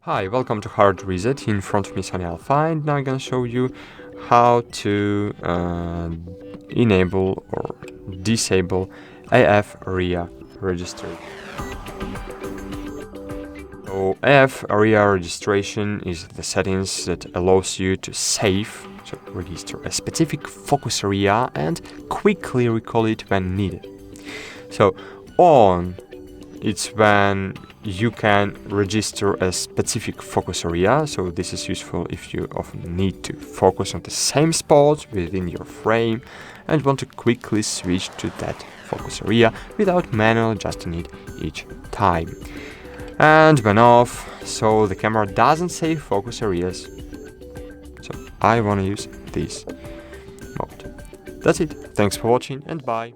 Hi, welcome to Hard Reset. In front of me Sony Alpha, and now I'm gonna show you how to enable or disable AF RIA registry. So AF RIA registration is the settings that allows you to save, so register a specific focus area and quickly recall it when needed. So on, it's when you can register a specific focus area, so this is useful if you often need to focus on the same spot within your frame and want to quickly switch to that focus area without manually adjusting it each time. And when off, so the camera doesn't save focus areas, so I want to use this mode. That's it, thanks for watching and bye.